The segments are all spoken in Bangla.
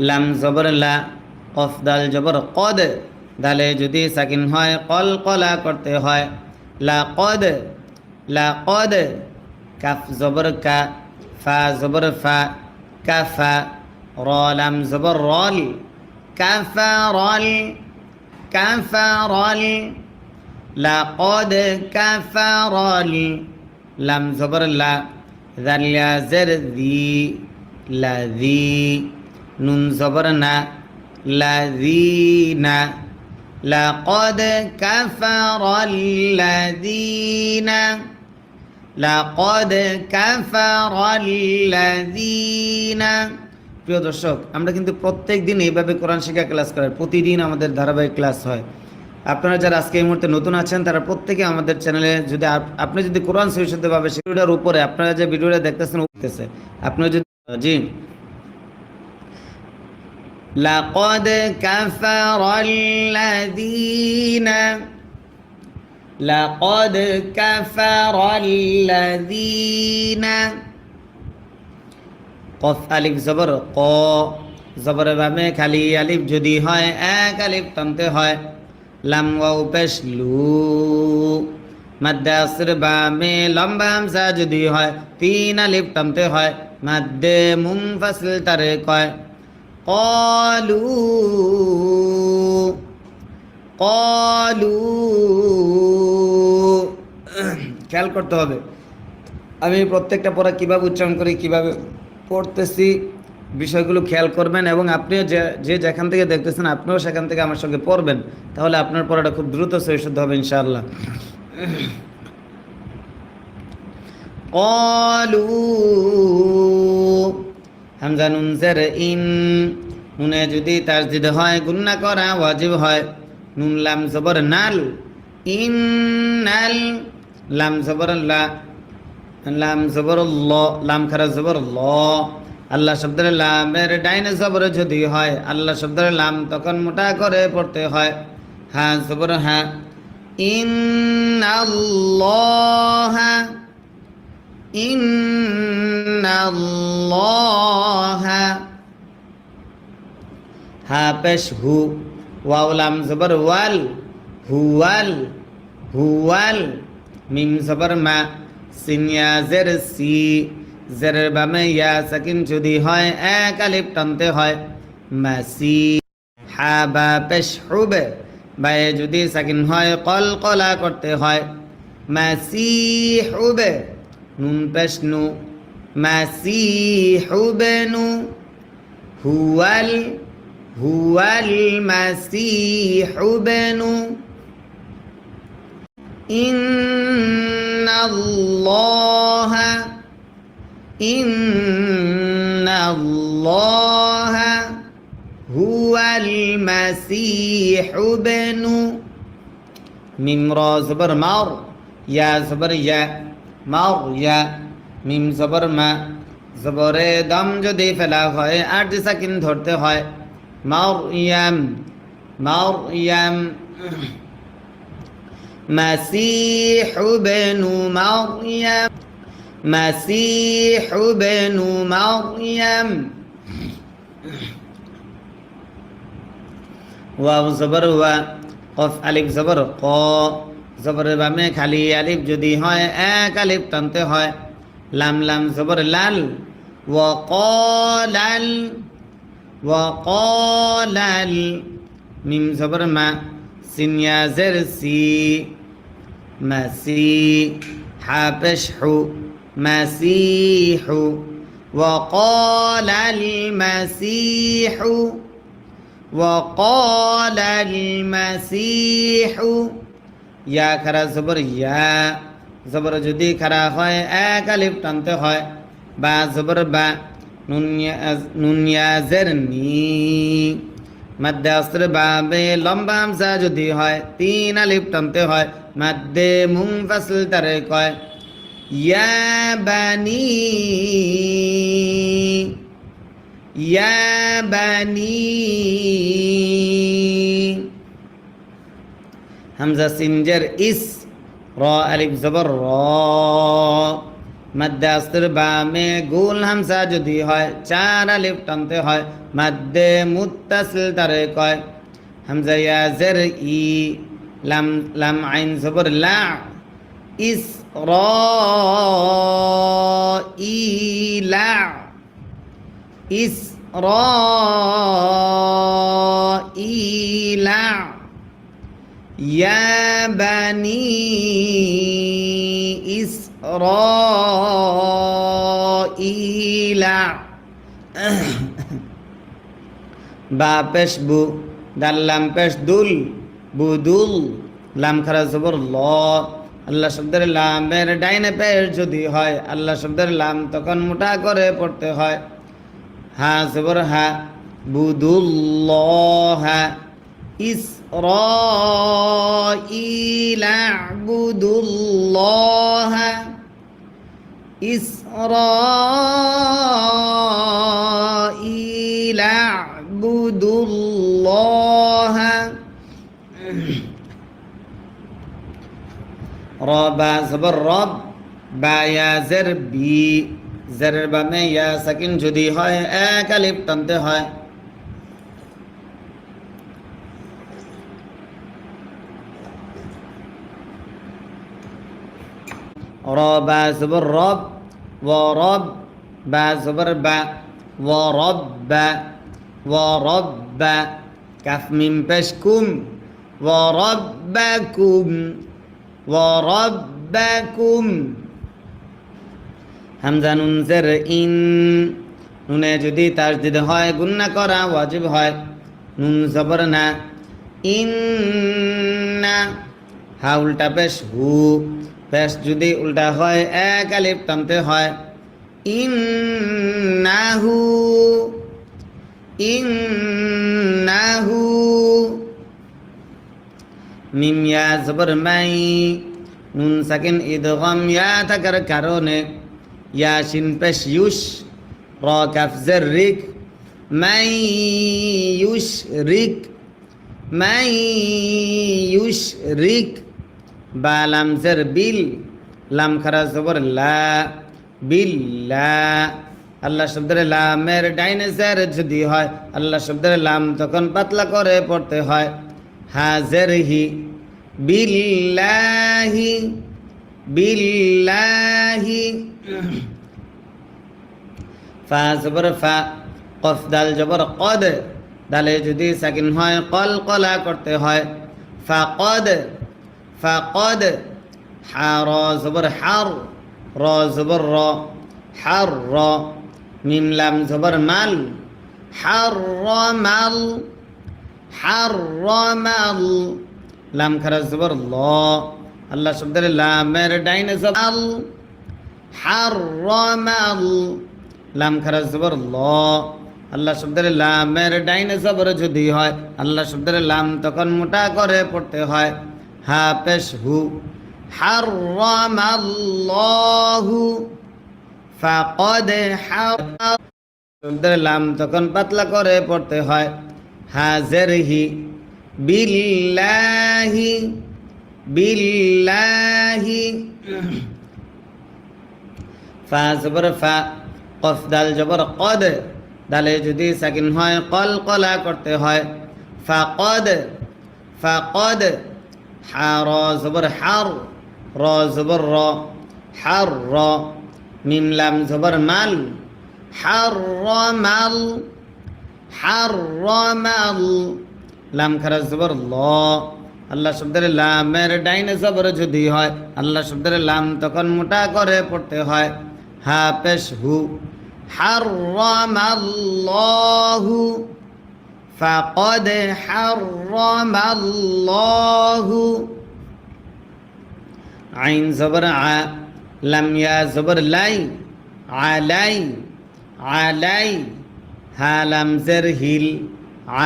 লাম জবর লা, কফ দাল জবর কদ, দালে যদি সাকিন হয় কল কলা করতে হয়। লা কদ, লা কদ, কাফ জবর কা, ফা জবর ফা, কাফা, র লাম জবর রল, কাফা রল, কাফা রল, লাকদ কাফা রল, লাম জবর লা, জাল ইয়া জের দি, লাযি, নুন জবর না, লাযিনা, লাকদ কাফারাল্লাযীনা, লাকদ কাফারাল্লাযীনা। প্রিয় দর্শক, আমরা কিন্তু প্রত্যেক দিন এইভাবে কোরআন শিক্ষা ক্লাস করাই, প্রতিদিন আমাদের ধারাবাহিক ক্লাস হয়। আপনারা যারা আজকে এই মুহূর্তে নতুন আছেন তারা প্রত্যেকে আমাদের চ্যানেলে যদি আপনি যদি কোরআন সহিষ্ণুভাবে ভিডিওটার উপরে আপনারা যে ভিডিওটা দেখতেছেন উঠতেছে, আপনি যদি জি লাকদ কাফারাল্লাযীনা, লাকদ কাফারাল্লাযীনা, কফ আলিফ জবর ক, জবর বামে খালি আলিফ যদি হয় এক আলিফ টানতে হয়। লাম ওয়াও পেশ লু, মাদ্দে আসর বামে লম্বা হামজা যদি হয় তিন আলিফ টানতে হয়। মাদ্দে মুনফাসিল তারে কয়। ক্বালু, ক্বালু, খেয়াল করতে হবে আমি প্রত্যেকটা পড়া কিভাবে উচ্চারণ করি, কিভাবে পড়তেছি, বিষয়গুলো খেয়াল করবেন এবং আপনিও যে যেখান থেকে দেখতেছেন আপনিও সেখান থেকে আমার সঙ্গে পড়বেন, তাহলে আপনার পড়াটা খুব দ্রুত সহিষ্ণু হবে ইনশাআল্লাহ। ক্বালু, হামজা নুন জের ইন, নুনে যদি তাসদিদ হয় গুন্না করা ওয়াজিব হয়। নুন লাম জবর নাল, ইন্নাল, লাম জবর লা, লাম জবর ল, লাম খারা জবর ল। আল্লাহ শব্দের লামের ডাইনে জবর যদি হয় আল্লাহ শব্দের লাম তখন মোটা করে পড়তে হয়। হা জবর হা, ইন্নাল্লাহা, ইন্নাল্লাহা, হা পেশ হু, ওয়াও লাম জবর ওয়াল, হুয়াল, হুয়াল, মিম জবর মা, সিন ইয়া জের সি, জেরের বামে ইয়া সাকিন যদি হয় এক আলিফ টানতে হয়। মাসি, হা বা পেশ হুবে, বায়ে যদি সাকিন হয় কল কলা করতে হয়। মাসিহুবে, নুন পেশ নু, মাসিহুবেনু, হুয়াল, হুয়াল মাসিহুবেনু, ইন্নাল্লাহা, ইন্নাল্লাহা হুয়াল মাসিহুবেনু। মিম র জবর মার, ইয়া জবর ইয়া, মার ইয়া, মিম জবর মা, জবরে দম যদি ফেলা হয় আর যে সাকিন ধরতে হয়। মার ইয়াম, মার ইয়াম, মাসিহু বেনু মারইয়াম, মাসিহু বেনু মারইয়াম। ওয়াও জবর ওয়া, কফ আলিফ জবর ক, জবরের বামে খালি আলিফ যদি হয় এক আলিফ টানতে হয়। লাম লাম জবর লাল, ওয়াকালাল, ওয়াকালাল, মিম জবর মা, সিন ইয়া জের সি, মাসি, হা পেশ হু, মাসিহু, ওয়াকালাল মাসিহু, وقال المسيح, ইয়া খারা জবর ইয়া, জবর যদি খারা হয় এক আলিফ টানতে হয়। বা জবর বা, নুন ইয়া জের নি, মাদ্দে আসর বাবে লম্বা হামজা যদি হয় তিন আলিফ টানতে হয়। মাদ্দে মুনফাসিল তারে কয়। ইয়া বানি, ইয়া বানি, হামজা সিন জের ইস, র আলিফ জবর র, মাদ্দে আস্তের বামে গুল হামসা যদি হয় 4 আলিফ টানতে হয় মাদ্দে মুত্তাসিল তারে কয় হামজা ইয়া জের ই লাম লাম আইন জবর লা ইস র ই লা ইস র ই লা ইয়া বানি ইসরাঈলা বা পেশ বু দাল লাম পেশ দুল বুদুল লাম খারা জবর ল আল্লাহ শব্দের লামের ডাইনে পেশ যদি হয় আল্লাহ শব্দের লাম তখন মোটা করে পড়তে হয় হা জবর হা বুদুল্লাহ ইসরাঈলা আ'বুদুল্লাহ ইসরাঈলা আ'বুদুল্লাহ রবা জবর রব বা ইয়া জের বি জেরের বামে ইয়া সাকিন যদি হয় এক আলিফ টানতে হয় রবা জবর রব ওয়ারব বা জবর বা ওয়ারব্বা ওয়ারব্বা কাফ মিম পেশ কুম ওয়ারব্বাকুম ওয়ারব্বাকুম হামজা নুন জের ইন নুনে যদি তাসদিদ হয় গুন্না করা ওয়াজিব হয় নুন জবর না ইন্না হা উল্টা পেশ হু পেশ যদি উল্টা হয় এক আলিফ টানতে হয় ইন্নাহু ইন্নাহু মিম ইয়া জবর মাই নুন সাকিন ইদগাম ইয়া থাকার কারণে ইয়া শিন পেশ ইউশ র কাফ জের রিক মাই ইউশ রিক মাই ইউশ রিক বা লাম জের বিল লাম খারা জবর লা বিল্লা আল্লাহ শব্দের লামের ডাইনে জের যদি হয় আল্লাহ শব্দের লাম তখন পাতলা করে পড়তে হয় হাজের হি বিল্লাহি বিল্লাহি ফা জবর ফা কফ দাল জবর কদ দালে যদি সাকিন হয় কল কলা করতে হয় ফাকদ ফাকদ হা র জবর হার র জবর র হার র মিম লাম জবর মাল হার মাল হার মাল লাম খারা জবর ল আল্লাহ শব্দের লামের ডাইনে জবর হার মাল লাম খারা জবর ল আল্লাহ শব্দের লামের ডাইনে জবর যদি হয় আল্লাহ শব্দের লাম তখন মোটা করে পড়তে হয় হা পেশ হু হারামাল্লাহু ফাকাদ হারাম শব্দের লাম তখন পাতলা করে পড়তে হয় হাজের হি বিল্লাহি বিল্লাহি ফা জবর ফা কফ দাল জবর কদ দালে যদি সাকিন হয় কল কলা করতে হয় ফাকদ ফাকদ হা র জবর হার র জবর র হার র মিম লাম জবর মাল হার মাল হার মাল লাম খারা জবর ল আল্লাহ শব্দের লামের ডাইনে জবর যদি হয় আল্লাহ শব্দের লাম তখন মোটা করে পড়তে হয় হা পেশ হু হারামাল্লাহু ফাকাদ হারামাল্লাহু আইন জবর আ লাম ইয়া জবর লাই আলাই আলাই হা লাম জের হিল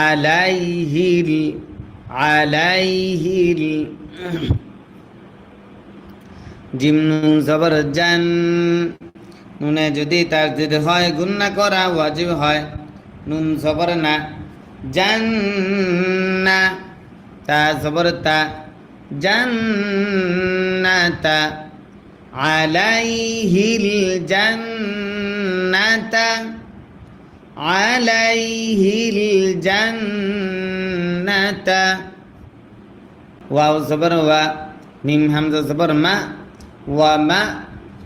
আলাইহিল আলাইহিল জিম নুন জবর জান নুনে যদি তাসদিদ হয় গুন্না করা ওয়াজিব হয় নুন জবর না জান্না তা জবর তা জান্নাতা আলাইহিল জান্নাতা আলাইহিল জান্নাতা ওয়াও জবর ওয়া মিম হামজা জবর মা ওয়া মা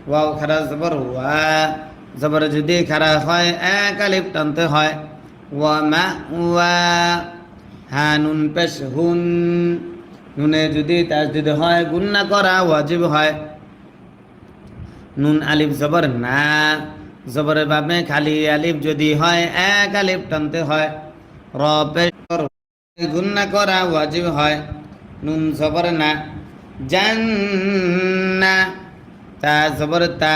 ওয়াও খারা জবর ওয়া জবর যদি খারা হয় এক আলিফ টানতে হয় ওয়া মা ওয়া হা নুন পেশ হুন নুনে যদি তাসদিদ হয় গুন্না করা ওয়াজিব হয় নুন আলিফ জবর না জবরের বাবে খালি আলিফ যদি হয় এক আলিফ টানতে হয় র পেশ গুন্না করা ওয়াজিব হয় নুন জবর না জান্না তা জবর তা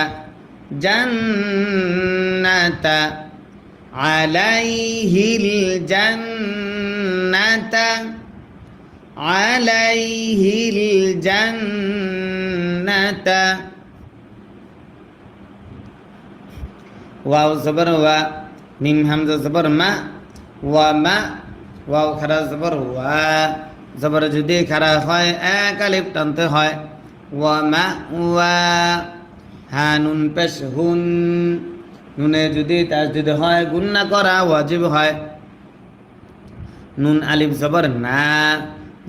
জান্নাতা আলাইহিল জান্নাতা আলাইহিল জান্নাতা ওয়াও জবর ওয়া মিম হামজা জবর মা ওয়া মা ওয়াও খারা জবর ওয়া জবর যদি খারা হয় এক আলিফ টানতে হয় ওয়া মা ওয়া হা নুন পেশ হুন নুনে যদি তাসদিদ হয় গুন্না করা ওয়াজিব হয় নুন আলিফ জবর না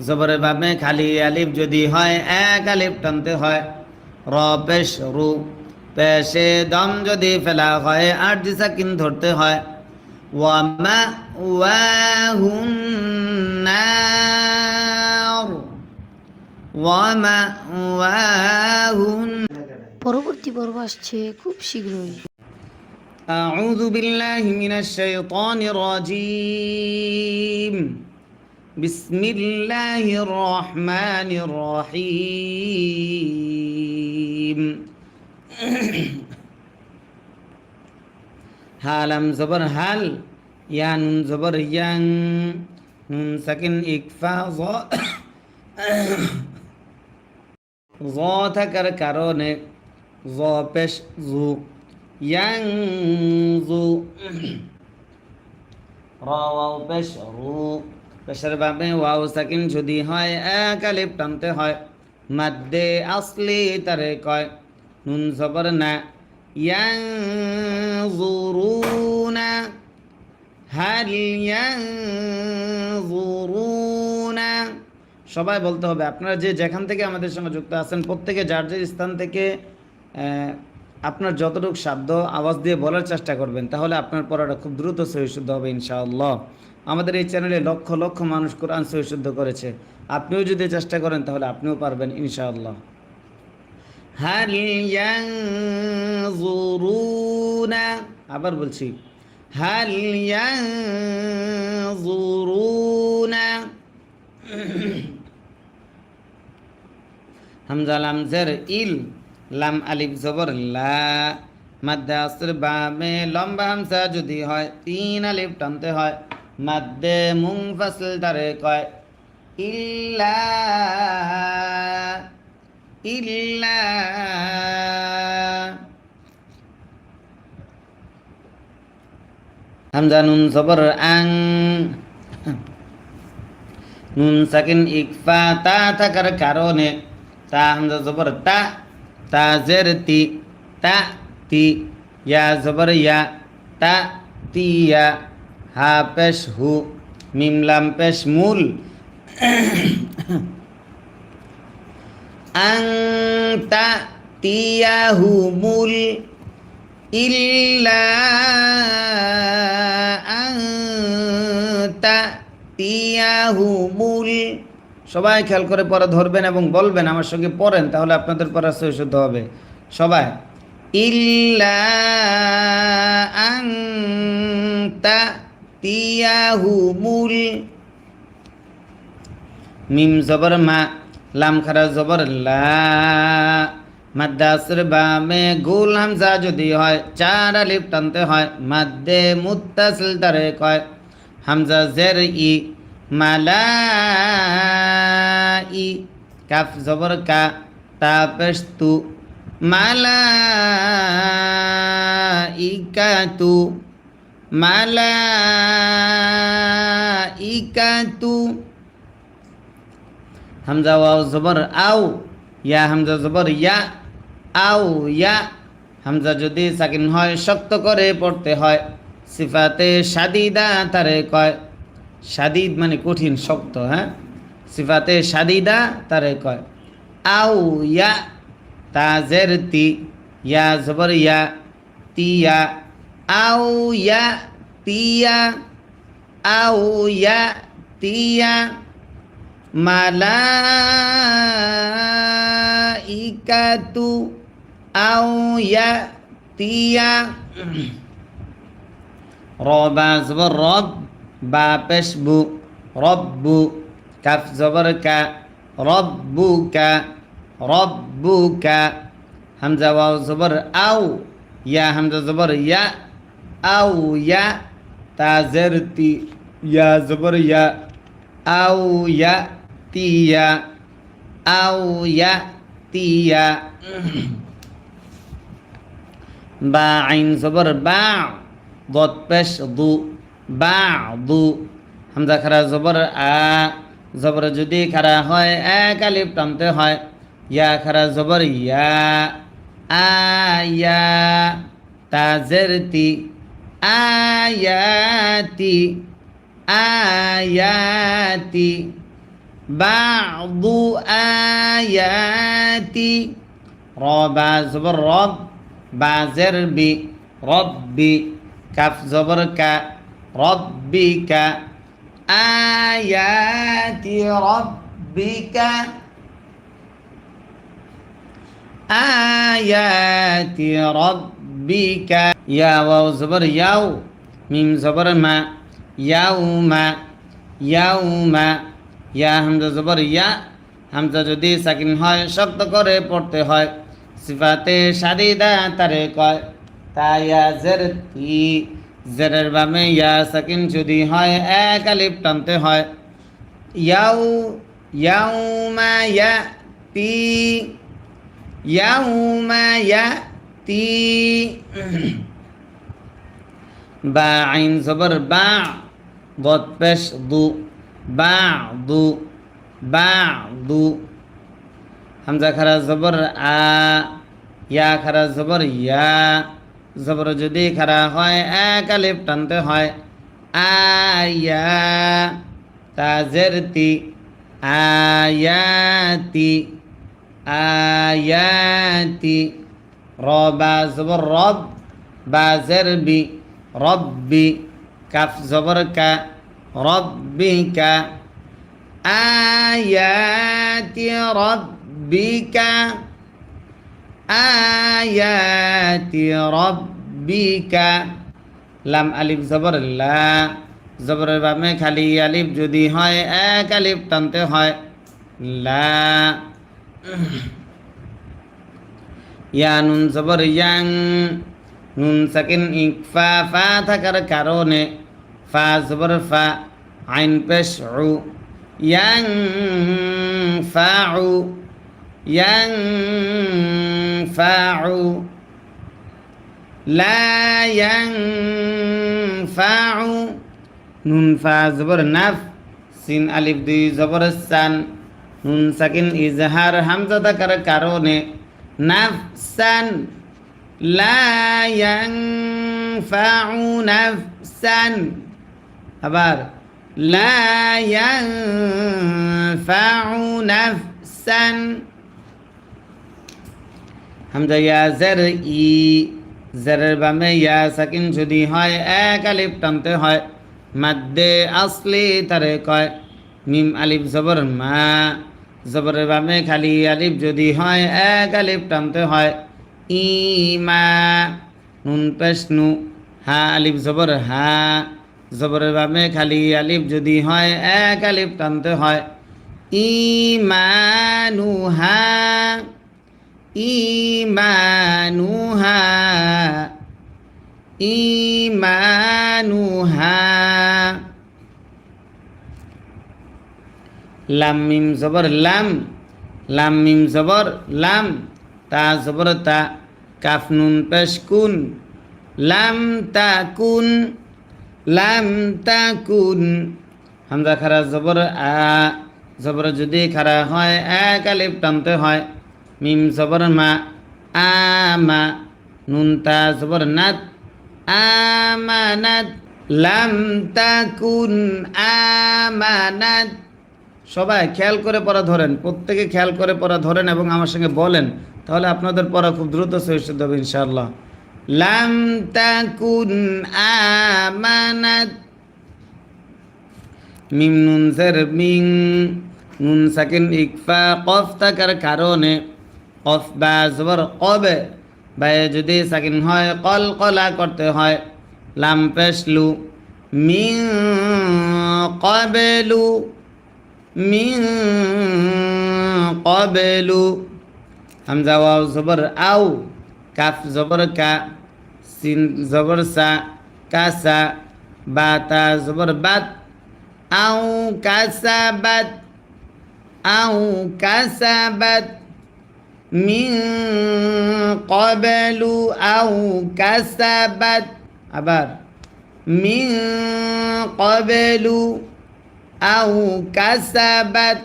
জবরের বাবে খালি আলিফ যদি হয় এক আলিফ টানতে হয় র পেশ রু পেশে দম যদি ফেলা হয় আর সাকিন ধরতে হয় ওয়া মা ওয়া হুন নার ওয়া মা ওয়া হুন পরবর্তী পর্ব আসছে খুব শীঘ্রই। أعوذ بالله من الشيطان الرجيم بسم الله الرحمن الرحيم হালাম জবর হাল ইয়া নুন জবর ইয়াং নুন সাকিন ইকফা জ থাকার কারণে জ পেশ জু ইয়াং জু র ওয়াও পেশ রু পেশের বাবে ওয়াও সাকিন যদি হয় এক আলিফ টানতে হয় মাদ্দে আসলি তারে কয় নুন জবর না ইয়ানজুরুনা হাল ইয়ানজুরুনা সবাই বলতে হবে। আপনারা যে যেখান থেকে আমাদের সঙ্গে যুক্ত আছেন প্রত্যেকে যার যে স্থান থেকে আপনার যতটুকু শব্দ আওয়াজ দিয়ে বলার চেষ্টা করবেন, তাহলে আপনার পড়াটা খুব দ্রুত সহিশুদ্ধ হবে ইনশাআল্লাহ। আমাদের এই চ্যানেলে লক্ষ লক্ষ মানুষ কোরআন সহিশুদ্ধ করেছে, আপনিও যদি চেষ্টা করেন তাহলে আপনিও পারবেন ইনশাআল্লাহ। হাল ইয়ানজুরুনা, আবার বলছি হাল ইয়ানজুরুনা। হামজা লাম জের ইল লাম আলিফ জবর লা মাদ্দে আসর বামে লম্বা হামজা যদি হয় তিন আলিফ টানতে হয় মাদ্দে মুনফাসিল তারে কয় ইল্লা ইল্লা। হামজা নুন জবর আং নুন সাকিন ইকফা তা থাকার কারণে তা হামজা জবর তা তা জের তি তা তি ইয়া জবর ইয়া তা তিয়া হা পেশ হু মিম লাম পেশ মূল আংতা তিয়াহু মূল ইল্লা আংতা তিয়াহু মূল। সবাই খেয়াল করে পড়া ধরবেন এবং বলবেন, আমার সঙ্গে পড়েন, তাহলে আপনাদের পড়া সহিশুদ্ধ হবে। সবাই ইল্লা আংতা তিয়াহু মূল। মিম জবর মা লাম খারা জবর লা মাদ্দে আসর বামে গোল হামজা যদি হয় চার আলিফ টানতে হয় মাদ্দে মুত্তাসিল তারে কয় হামজা জের ই মালাই কাফ জবর কা তা পেশ তু মালাইকাতু মালাইকাতু। হামজা ওয়াও জবর আও ইয়া হামজা জবর ইয়া আউ ইয়া হামজা যদি সাকিন হয় শক্ত করে পড়তে হয় সিফাতে শাদিদা তারে কয় শাদিদ মানে কঠিন শক্ত হ্যাঁ সিফাতে শাদিদা তারে কয় আউ ইয়া তাজের তি ইয়া জবর ইয়া তিয়া আউ ইয়া তিয়া আউ ইয়া তিয়া মালাইকাতু আউ ইয়া তিয়া রবা জবর রব বা পেশবু রব্বু কাফ জবর কা রব্বুকা রব্বুকা হামজা ওয়াও জবর আউ ইয়া হামজা জবর ইয়া আউ ইয়া তাজের তি ইয়া জবর ইয়া আউ ইয়া তিয়া আউ ইয়া তিয়া বা আইন জবর বা দত পেশ দু বা দু হামজা খারা জবর আ জবর যদি খারা হয় এক আলিফ টানতে হয় ইয়া খারা জবর ইয়া আয়া তাজের তি আয়াতি আয়াতি বাদু আয়াতি রবা জবর রব বাজের বি রব্বি কাফ জবর কা রব্বিকা আয়াতি রব্বিকা আয়াতি রব্বিকা ইয়া ওয়াও জবর ইয়াও মিম জবর মা ইয়াউমা ইয়াউমা ইয়া হামজা জবর ইয়া হামজা যদি সাকিন হয় শক্ত করে পড়তে হয় সিফাতে শাদিদা তারে কয় তায়া জের তি জেরের বামে ইয়া সাকিন যদি হয় এক আলিফ টানতে হয় ইয়াউ ইয়াউমা ইয়াতি ইয়াউমা ইয়াতি বা আইন জবর বা দত পেশ দু বা দু বা দু হামজা খারা জবর আ ইয়া খারা জবর ইয়া জবর যদি খারা হয় এক আলিফ টানতে হয় আয়া তাজের তি আয়াতি আয়াতি রবা জবর রব বাজের বি রব্বি কাফ জবর কা রব্বিকা আয়াতি রব্বিকা আয়াতি রব্বিকা লাম আলিফ জবর লা জবরের বামে খালি আলিফ যদি হয় এক আলিফ টানতে হয় লা ইয়া নুন জবর ইয়াং নুন সাকিন ইকফা ফা থাকার কারণে ফা জবর ফা আইন পেশ উ ইয়াং ফাউ ইয়াং ফাউ লা ইয়াং ফাউ নুন ফা জবর নাফ সিন আলিফ দুই জবর সান নুন সাকিন ইজহার হামজা থাকার কারণে নাফসান লা ইয়ানফাউ নাফসান আবার লা ইয়ানফাউ নাফসান হামজা ইয়া জের ই জেরের বামে ইয়া সাকিন যদি হয় এক আলিফ টানতে হয় মাদ্দে আসলি তারে কয় মিম আলিফ জবর মা জবরের বামে খালি আলিফ যদি হয় এক আলিফ টানতে হয় ইমা নুন পেশ নু হা আলিফ জবর হা জবরের বামে খালি আলিফ যদি হয় এক আলিফ টানতে হয় ইমানুহা ইমানুহা ইমানুহা লাম মিম জবর লাম লাম মিম জবর লাম তা জবর তা কাফ নুন পেশ কুন লাম তাকুন লাম তাকুন হামজা খারা জবর আ জবর যদি খারা হয় এক আলিফ টানতে হয় মিম জবর মা আমা নুন তা জবর নাত আমানাত লাম তাকুন আমানাত। সবাই খেয়াল করে পড়া ধরেন, প্রত্যেকে খেয়াল করে পড়া ধরেন এবং আমার সঙ্গে বলেন, তাহলে আপনাদের পড়া খুব দ্রুত শেষ হবে ইনশাআল্লাহ। লাম তাকুন আমানাত। মিম নুন জের মিং, নুন সাকিন ইকফা কফ থাকার কারণে কফ বা জবর কবে, বায়ে যদি সাকিন হয় কল কলা করতে হয়। লাম পেশ লু, মিন কবেলু, মিন কবেলু। হামজা ওয়াও জবর আও, কাফ জবর কা, সিন জবর সা, কাসা, বা তা জবর বাত, আও কাসাবাত, আও কাসাবাত, মিন কবেলু আও কাসাবাত। আবার মিন কবেলু আও কাসাবাত।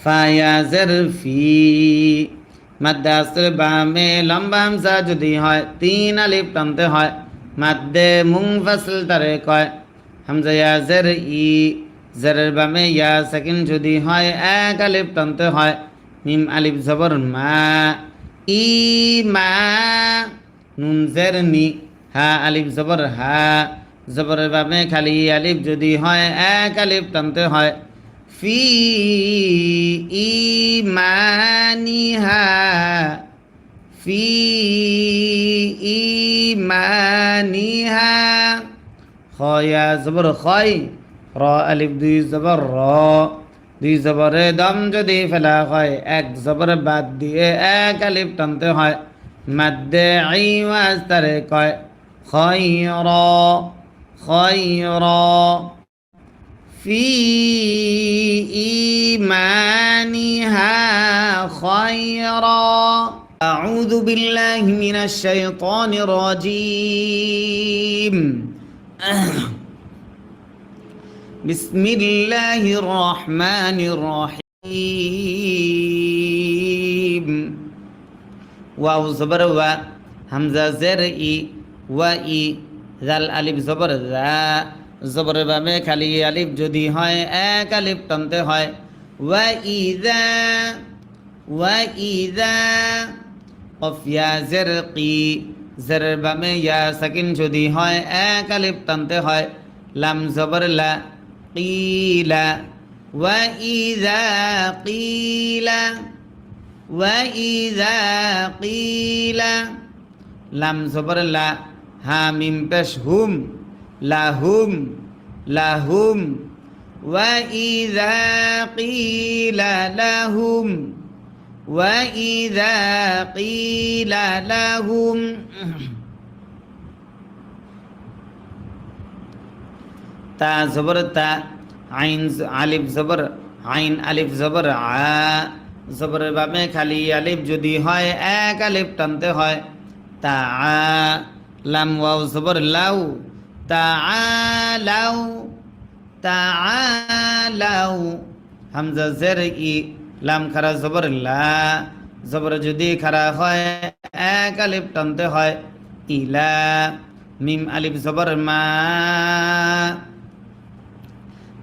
ফায়াজের ফি, মাদ্দে আসরে বামে লম্বা হামজা যদি হয় 3 আলিফ টানতে হয়। মাদ্দে মুনফাসিল তারে কয়। হামজা ইয়াজের ই, জেরের বামে ইয়া সাকিন যদি হয় 1 আলিফ টানতে হয়। মিম আলিফ জবর মা, ই মা, নুন জের নি, হা আলিফ জবর হা, জবরের বামে খালি আলিফ যদি হয় 1 আলিফ টানতে হয়। ফি ইমানিহা, ফি ইমানিহা। খয়া জবর খয়, র আলিফ 2 জবর র, 2 জবরে দম যদি ফেলা হয় 1 জবর বাদ দিয়ে 1 আলিফ টানতে হয়। মাদ্দে আইওয়াজ তারে কয়। খয়র, খয়র, في إيمانها خيرا. أعوذ بالله من الشيطان الرجيم. بسم الله الرحمن الرحيم. واو زبر و، همزة زر إي، و إي، ذال ألف زبر ذا, জবরের বামে খালি আলিফ যদি হয় 1 আলিফ টানতে হয়। ওয়া ইযা, ওয়া ইযা। কফ ইয়া জের কি, জেরের বামে ইয়া সাকিন যদি হয় 1 আলিফ টানতে হয়। লাম জবর লা, কিলা, ওয়া ইযা কিলা, ওয়া ইযা কিলা। লাম জবর লা, হা মিম পেশ হুম, লাহুম, লাহুম। ওয়া ইযা কিলা লাহুম, ওয়া ইযা কিলা লাহুম। তা জবর তা, আইন আলিফ জবর আইন আলিফ জবর আ, জবরের বামে খালি আলিফ যদি হয় 1 আলিফ টানতে হয়। তা আ। লাম ওয়াও জবর লাউ, তাআলাউ, তাআলাউ। হামজা জের ই, লাম খারা জবর লা, জবর যদি খারা হয় 1 আলিফ টানতে হয়। ইলা, মিম আলিফ জবর মা,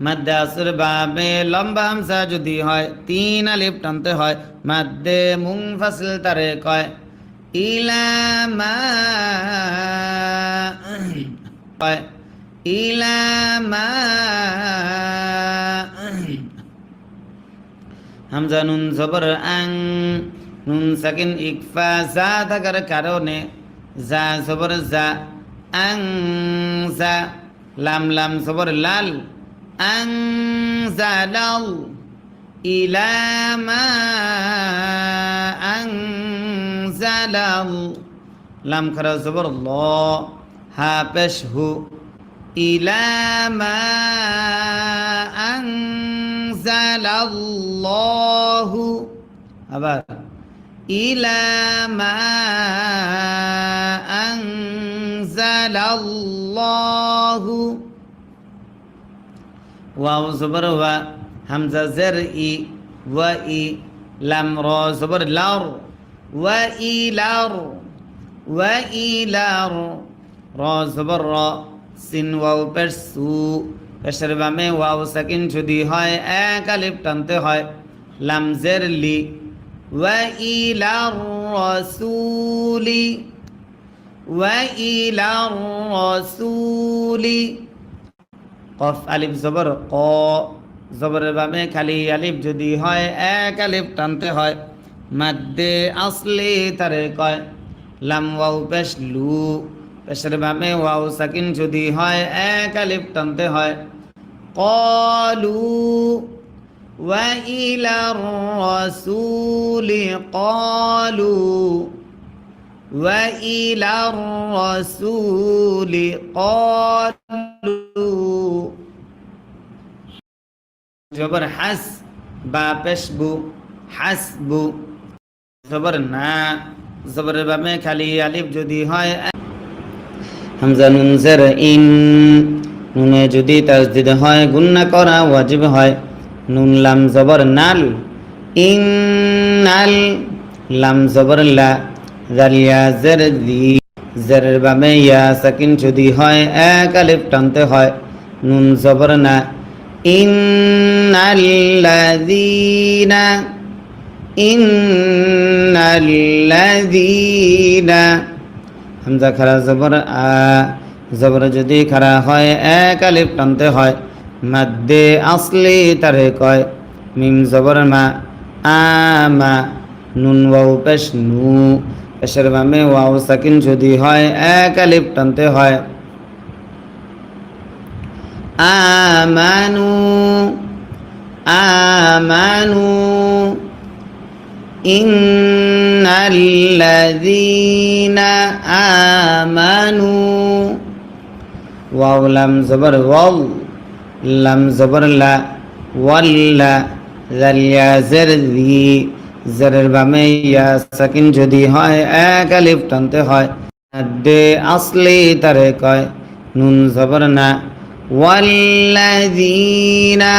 মাদ্দে আসর বামে লম্বা হামজা যদি হয় 3 আলিফ টানতে হয়। মাদ্দে মুনফাসিল তারে কয়। ইলা মা, ইলা মা। হামজা নুন জবর আং, নুন সাকিন ইকফা জা থাকার কারণে জা জবর জা, আং জা। লাম লাম জবর লাল, আং জালাল। ইলা মা আং জালাল। লাম খারা জবর ল, হা পেশ হু, ইলা মা আনজালাল্লাহু। আবার ইলা মা আনজালাল্লাহু। ওয়াও জবর ওয়া, হামজা জের ই, ওয়া ই, লাম র জবর লার ওয়া ইলার ওয়া ইলার র জবর র সিন ওয়াও পেশ সু পেশের বামে ওয়াও সাকিন যদি হয় এক আলিফ টানতে হয় লাম জের লি ওয়া ইলার রাসূলি ওয়া ইলার রাসূলি কফ আলিফ জবর ক জবরের বামে খালি আলিফ যদি হয় এক আলিফ টানতে হয় মাদ্দে আসলি তারে কয় লাম ওয়াও পেশ লু পেশের বামে ওয়াও সাকিন যদি হয় এক আলিফ টানতে হয় ক্বালু ওয়া ইলার রাসূলি ক্বালু ওয়া ইলার রাসূলি ক্বালু জবর হাস বা পেশবু হাসবু জবর না জবরের বামে খালি আলিফ যদি হয় হামজা নুন জের ইন নুনে যদি তাসদিদ হয় গুন্না করা ওয়াজিব হয় নুন লাম জবর নাল ইন্নাল লাম জবর লা জাল ইয়া জের জি জেরের বামে ইয়া সাকিন যদি হয় এক আলিফ টানতে হয় নুন জবর না ইন্নাল্লাযীনা হামজা খারা জবর আ জবর যদি খারা হয় এক আলিফ টানতে হয় মাদ্দে আসলি তারে কয় মিম জবর মা আমা নুন ওয়াও পেশ নু পেশের বামে ওয়াও সাকিন যদি হয় এক আলিফ টানতে হয় আমানু আমানু ইন্নাল্লাযীনা আমানু ওয়াও লাম জবর ওয়াল লাম জবর লা ওয়াল্লা জাল ইয়া জের জি জেরের বামে ইয়া সাকিন যদি হয় এক আলিফ টানতে হয় মাদ্দে আসলি তারে কয় নুন জবর না ওয়াল্লাযীনা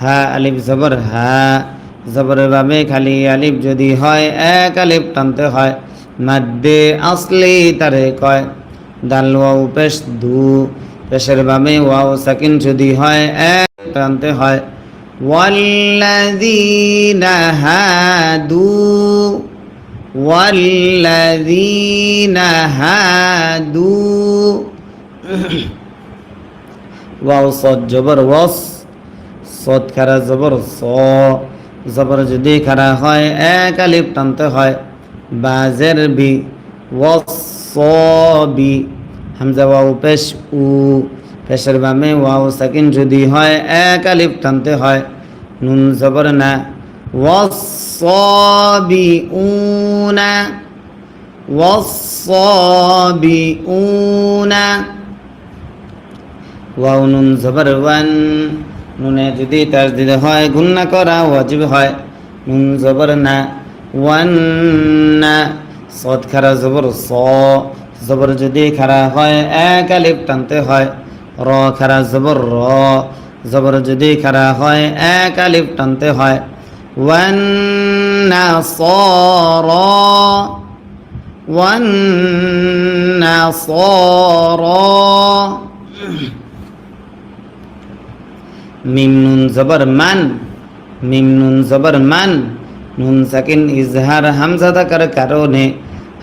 হা আলিফ জবর হা জবরের বামে খালি আলিফ যদি হয় এক আলিফ টানতে হয় মাদ্দে আসলি তারে কয় দাল ওয়াও পেশ দু পেশের বামে ওয়াও সাকিন যদি হয় এক টানতে হয় ওয়াল্লাযীনা হাদু ওয়াল্লাযীনা হাদু ওয়াও সদ জবর ওয়াস সদ খারা জবর স জবর যদি খারা হয় এক আলিফ টানতে হয় বাজের বি ওয়াসবি হামজা ওয়াও পেশ উ পেশের বামে ওয়াও সাকিন যদি হয় এক আলিফ টানতে হয় নুন জবর না ওয়াসসাবিউনা ওয়াসসাবিউনা ওয়াও নুন জবর ওয়ান নুনে যদি তাসদিদ হয় গুন্না করা ওয়াজিব হয় নুন জবর না ওয়ান্না সদ খারা জবর স জবর যদি খারা হয় এক আলিফ টানতে হয় র খারা জবর র জবর যদি খারা হয় এক আলিফ টানতে হয় ওয়ান্নাসারা ওয়ান্নাসারা মিম নুন জবর মান মিম নুন জবর মান নুন সাকিন ইজহার হামজা থাকার কারণে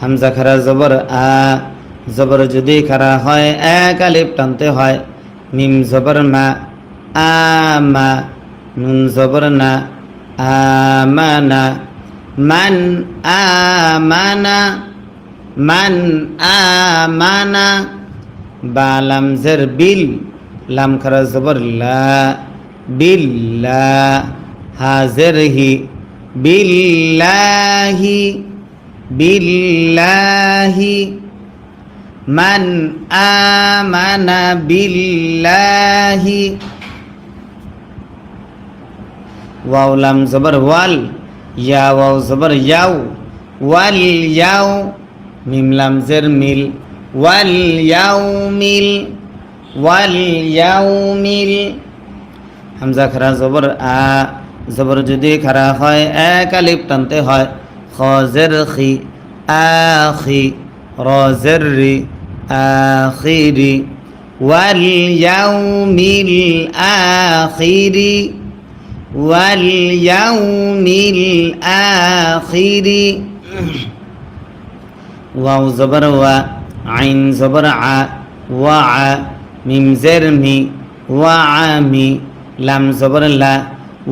হামজা খারা জবর আ জবর যদি খারা হয় এক আলিফ টানতে হয় মিম জবর মা আমা নুন জবর না আমানা মান আমানা মান আমানা বা লাম জের বিল লাম খারা জবর লা বিল্লা হাজের হি বিল্লাহি বিল্লাহি মান আমানা বিল্লাহি ওয়াও লাম জবর ওয়াল ইয়া ওয়াও জবর ইয়াও ওয়াল ইয়াও মিম লাম জের মিল ওয়াল ইয়াউমিল ওয়াল ইয়াউমিল হামজা খারা জবর আ, জবর যদি খারা হয় এক আলিফ টানতে হয়। খ জের খি আখি, র জের রি আখিরি, ওয়াল ইয়াউমিল আখিরি, ওয়াল ইয়াউমিল আখিরি। ওয়াও জবর ওয়া, আইন জবর আ, ওয়া আ, মিম জের মি, ওয়া আমি, লাম জবর লা,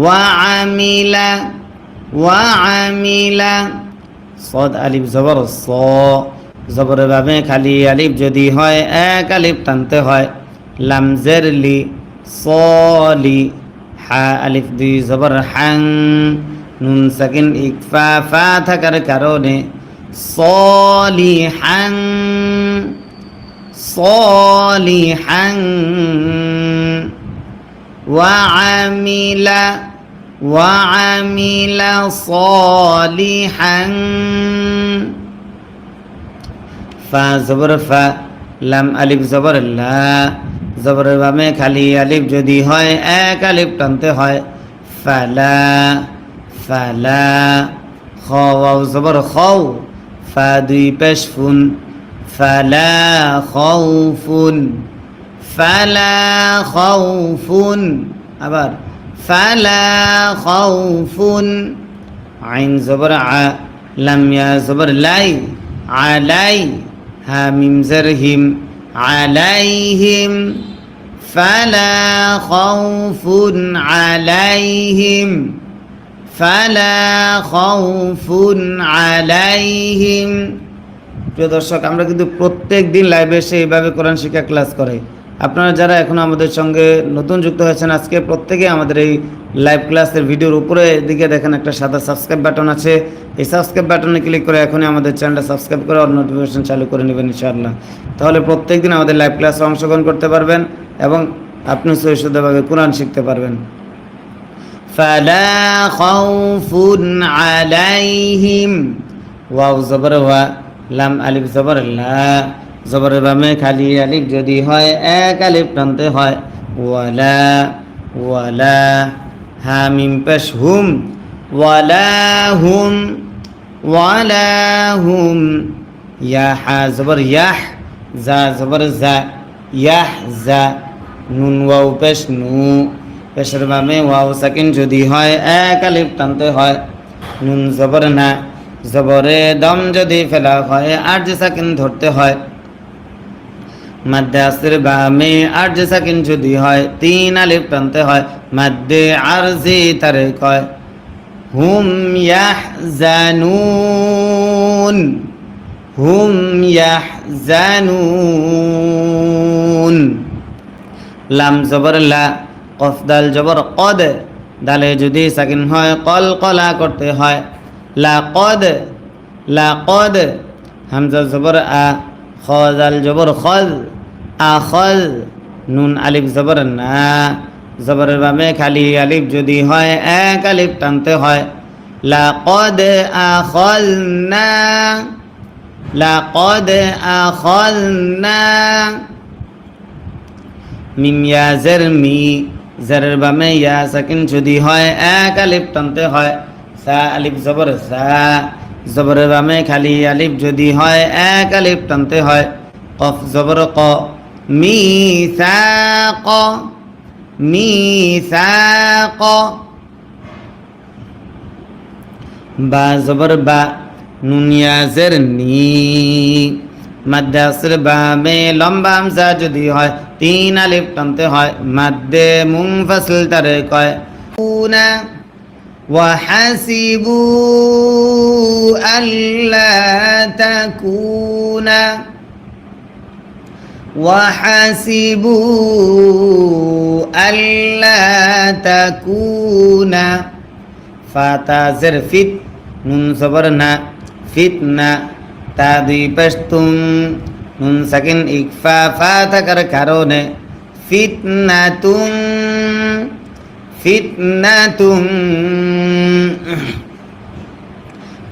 ওয়া আমিলা, ওয়া আমিলা। সদ আলিফ জবর স, জবরের ভাবে খালি আলিফ যদি হয় এক আলিফ টানতে হয়। লাম জের লি সলি, হা আলিফ দুই জবর হাং, নুন সাকিন ইকফা ফা থাকার কারণে সলিহাং, সলিহাং। ওয়া আমিলা, ওয়া আমিলা সলিহাং। ফা জবর ফা, লাম আলিফ জবর লা, জবরের বামে খালি আলিফ যদি হয় এক আলিফ টানতে হয়। ফালা, ফালা। খ ওয়াও জবর খৌ, ফা দুই পেশ ফুন, ফালা খাউফুন, ফালা খাউফুন। আবার ফালা খাউফুন। আইন জবর আ, লাম ইয়া জবর লাই, আলাই, হা মিম জের হিম, আলাইহিম, ফালা খাউফুন আলাইহিম, ফালা খাউফুন আলাইহিম। প্রিয় দর্শক, আমরা কিন্তু প্রত্যেক দিন লাইভে এসে এইভাবে কোরআন শিক্ষা ক্লাস করে। আপনারা যারা এখনও আমাদের সঙ্গে নতুন যুক্ত হয়েছেন, আজকে প্রত্যেকে আমাদের এই লাইভ ক্লাসের ভিডিওর উপরে দিকে দেখেন একটা সাদা সাবস্ক্রাইব বাটন আছে। এই সাবস্ক্রাইব বাটনে ক্লিক করে এখনই আমাদের চ্যানেলটা সাবস্ক্রাইব করে অল নোটিফিকেশন চালু করে নেবেন ইনশাআল্লাহ। তাহলে প্রত্যেক দিন আমাদের লাইভ ক্লাসে অংশগ্রহণ করতে পারবেন এবং আপনি সহিষ্ণুভাবে কোরআন শিখতে পারবেন। ফালা খাউফুন আলাইহিম, ওয়াও জবর ওয়া, লাম আলিফ জবর লা, জবরের বামে খালি আলিফ যদি হয় এক আলিফ টানতে হয়। ওয়ালা, ওয়ালা, হা মিম পেশ হুম, ওয়ালা হুম, ওয়ালা হুম। ইয়া হা জবর ইয়াহ, জা জবর জা, ইয়াহ জা, নুন ওয়াও পেশ নু, পেশের বামে ওয়াও সাকিন যদি হয় এক আলিফ টানতে হয়। নুন জবর না, জবরে দম যদি ফেলা হয় আরজ সাকিন ধরতে হয়। মাদ্দে আসর বামে আরজ সাকিন যদি হয় তিন আলিফ টানতে হয়। মাদ্দে আরজি তারে কয়। হুম ইয়াহজানুন, হুম ইয়াহজানুন। লাম জবর লা, কফ দাল জবর কদ, দালে যদি সাকিন হয় কল কলা করতে হয়। লা কদ, লা কদ, হামজা জবর আ, খ দাল জবর খদ, আখদ, নুন আলিফ জবর না, জবরের বামে খালি আলিফ যদি হয় এক আলিফ টানতে হয়। লা কদ আখদনা, লা কদ আখদনা। মিম ইয়া জের মি, জেরের বামে ইয়া সাকিন যদি হয় এক আলিফ টানতে হয়। সা আলিফ জবর সা, জবরের বামে খালি আলিফ যদি হয় এক আলিফ টানতে হয়। কফ জবর ক, মিসাক, মিসাক। বা জবর বা, নুন ইয়া জের নি, মাদ্দে আসর বামে লম্বা হামজা যদি হয় তিন আলিফ টানতে হয়। মাদ্দে মুনফাসিল তারে কয়। উনা ওয়াহাসিবু আল্লা তাকুনা, ওয়াহাসিবু আল্লা তাকুনা। ফাতা জের ফিত, নুন জবর না, ফিতনা, তা দুই পেশ তুম, নুন সাকিন ইকফা ফা থাকার কারণে ফিতনাতুম, ফিতনাতুম।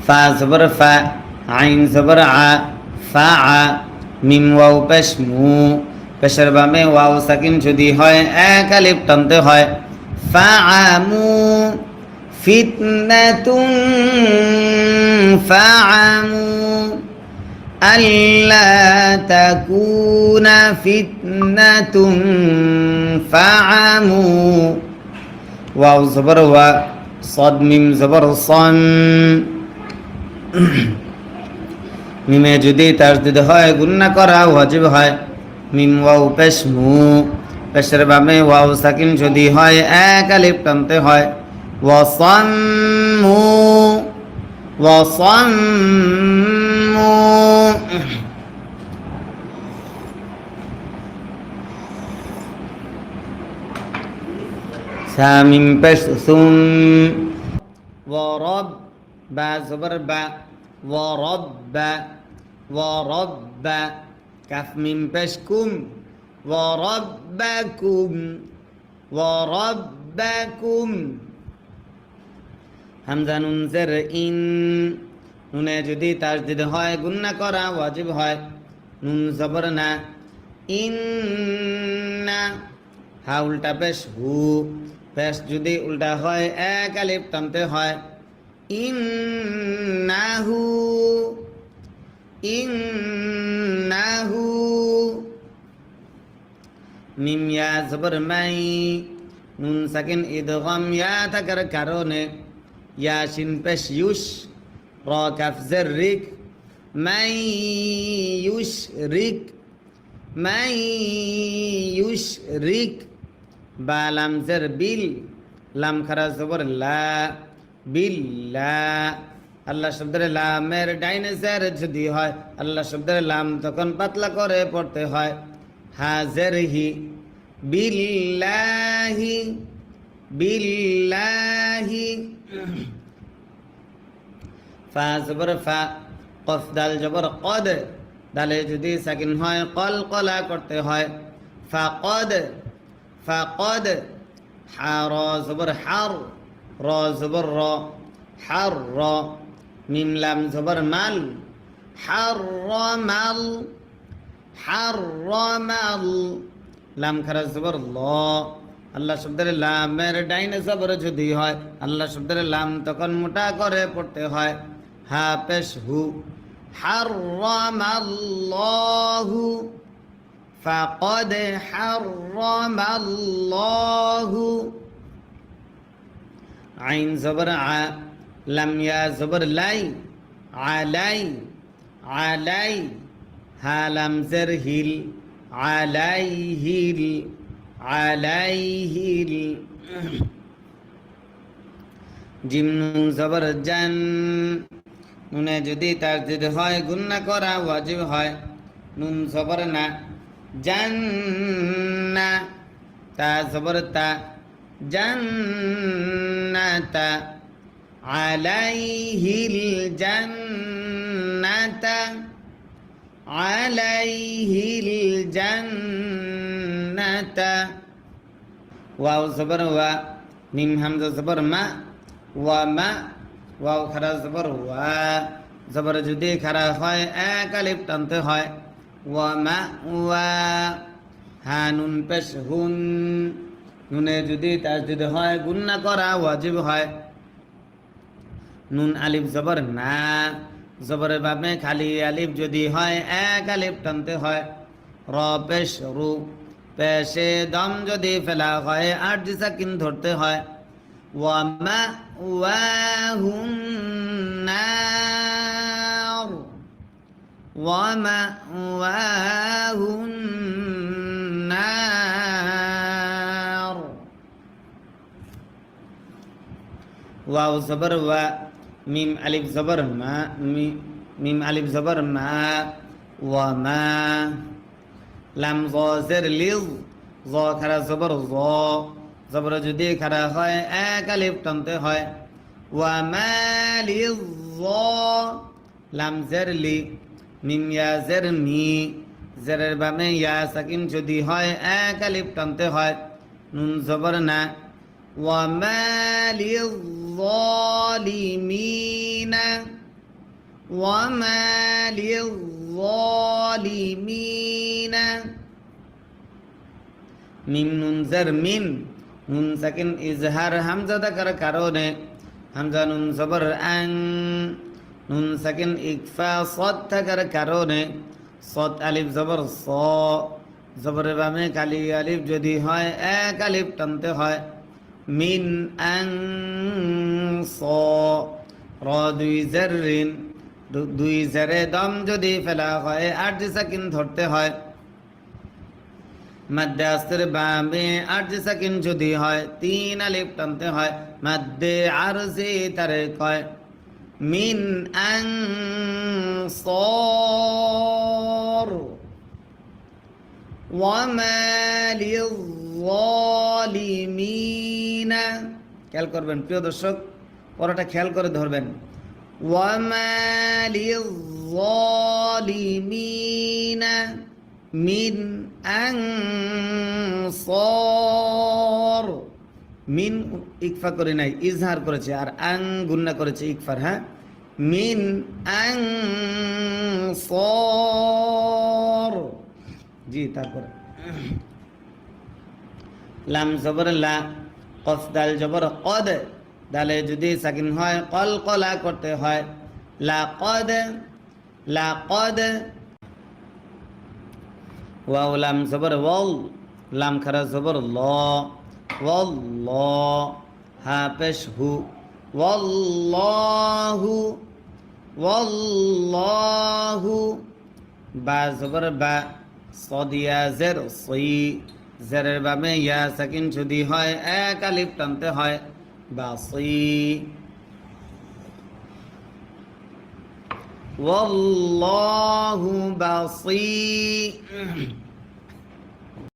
ফা জবর ফা, আইন জবর আ, ফা আ, মিম ওয়াও পেশ মু, পেশের বামে ওয়াও সাকিন যদি হয় এক আলিফ টানতে হয়। ফাআমু ফিতনাতুন ফাআমু আল্লা তাকুনা ফিতনাতুন ফাআমু ওয়াও জবর ওয়া صاد মিম জবর সন মিমে যদি তাসদিদ হয় গুন্না করা ওয়াজিব হয় মিম ওয়াও পেশ মু পেশের বামে ওয়াও সাকিন যদি হয় এক আলিফ টানতে হয় ওয়াসাম্মু ওয়াসাম্মু সামিম পেশ সুম ওয়ারাব বা জবর বা ওয়ারাব ওয়ারাব কাফ মিম পেশ কুম ওয়ারাব্বাকুম ওয়ারাব্বাকুম হামজা নুন জের ইন নুনে যদি তাসদিদ হয় গুন্না করা ওয়াজিব হয় নুন জবর না ইন্না হা উল্টা পেশ হু পেশ যদি উল্টা হয় এক আলিফ টানতে হয় ইন্নাহু ইন্নাহু মিম ইয়া জবর মাই নুন সাকিন ইদগাম ইয়া থাকার কারণে ইয়া শিন পেশ ইউশ র কাফ জের রিক মাই ইউশ রিক মাই ইউশ রিক বা লাম জের বিল লাম খারা জবর লা বিল্লা আল্লাহ শব্দের লামের ডাইনে জের যদি হয় আল্লাহ শব্দের লাম তখন পাতলা করে পড়তে হয় হাজের হি বিল্লাহি বিল্লাহি ফা জবর ফা কফ দাল জবর কদ দালে যদি সাকিন হয় কল কলা করতে হয় ফাকদ ফাকদ হা র জবর হার র জবর র হার র মিম লাম জবর মাল হার মাল হারামাল লাম খারা জবর ল আল্লাহ শব্দের লামের ডাইনে জবর যদি হয় আল্লাহ শব্দের লাম তখন মোটা করে পড়তে হয় হা পেশ হু হারামাল্লাহু ফাকাদ হারামাল্লাহু আইন জবর আ লাম ইয়া জবর লাই আলাই আলাই হালাম জের হিল আলাইহিল আলাইহিল জিম নুন জবর জান নুনে যদি তাসদিদ হয় গুন্না করা ওয়াজিব হয় নুন জবর না জান্না তা জবর তা জান্নাতা আলাইহিল জান্নাতা আলাইহিল জান্নাতা ওয়াও জবর ওয়া মিম হামজা জবর মা ওয়া মা ওয়াও খারা জবর ওয়া জবর যদি খারা হয় এক আলিফ টানতে হয় ওয়া মা ওয়া হা নুন পেশ হুন নুনে যদি তাসদিদ হয় গুন্না করা ওয়াজিব হয় নুন আলিফ জবর না জবরের বামে খালি আলিফ যদি হয় এক আলিফ টানতে হয় র পেশ রু পেশে দম যদি ফেলা হয় আর সাকিন ধরতে হয় ওয়া মা ওয়াহুন নার ওয়া মা ওয়াহুন নার ওয়াও জবর ওয়া মিম আলিফ জবর মা মিম আলিফ জবর মা ওয়া মা লাম জ জের লিজ জ খারা জবর জ জবর যদি খারা হয় এক আলিফ টানতে হয় ওয়া মা লিজ জ লাম জের লি মিম ইয়া জের মি জেরের বামে ইয়া সাকিন যদি হয় এক আলিফ টানতে হয় নুন জবর না ওয়া মা লিজ الظالمين وما للظالمين মিম নুন জের মিন নুন সাকিন ইজহার হামজা থাকার কারণে হামজা নুন জবর আং, নুন সাকিন ইকফা সদ থাকার কারণে সদ আলিফ জবর স, জবরের বামে কালি আলিফ যদি হয় এক আলিফ টানতে হয়। মিন আং স, র দুই জাররিন, দুই জারে দম যদি ফেলা হয় আরজি সাকিন ধরতে হয়। মাদ্দে আস্তের বামে আরজি সাকিন যদি হয় তিন আলিফ টানতে হয়। মাদ্দে আরজি তারে কয়। মিন আং সর ওয়ামা লিয-যালিমিনা। খেয়াল করবেন প্রিয় দর্শক, পড়াটা খেয়াল করে ধরবেন। ওয়ামা লিয-যালিমিনা মিন আনসার। মিন ইকফা করে নাই, ইজহার করেছে, আর আং গুন্না করেছে ইকফার। হ্যাঁ, মিন আনসার। জি, তারপরে লাম জবর লা, কফ দাল জবর কদ, দালে যদি সাকিন হয় কল কলা করতে হয়। লা কদ, লা কদ। ওয়াও লাম জবর ওয়াল, লাম খারা জবর ল, ওয়াল্ল। হা পেশ হু, ওয়াল্লাহু, ওয়াল্লাহু। বা জবর বা, সদিয়া জের সই, জেরের বামে ইয়া সাকিন যদি হয় এক আলিফ টানতে হয়। বাসি, ওয়াল্লাহু বাসি।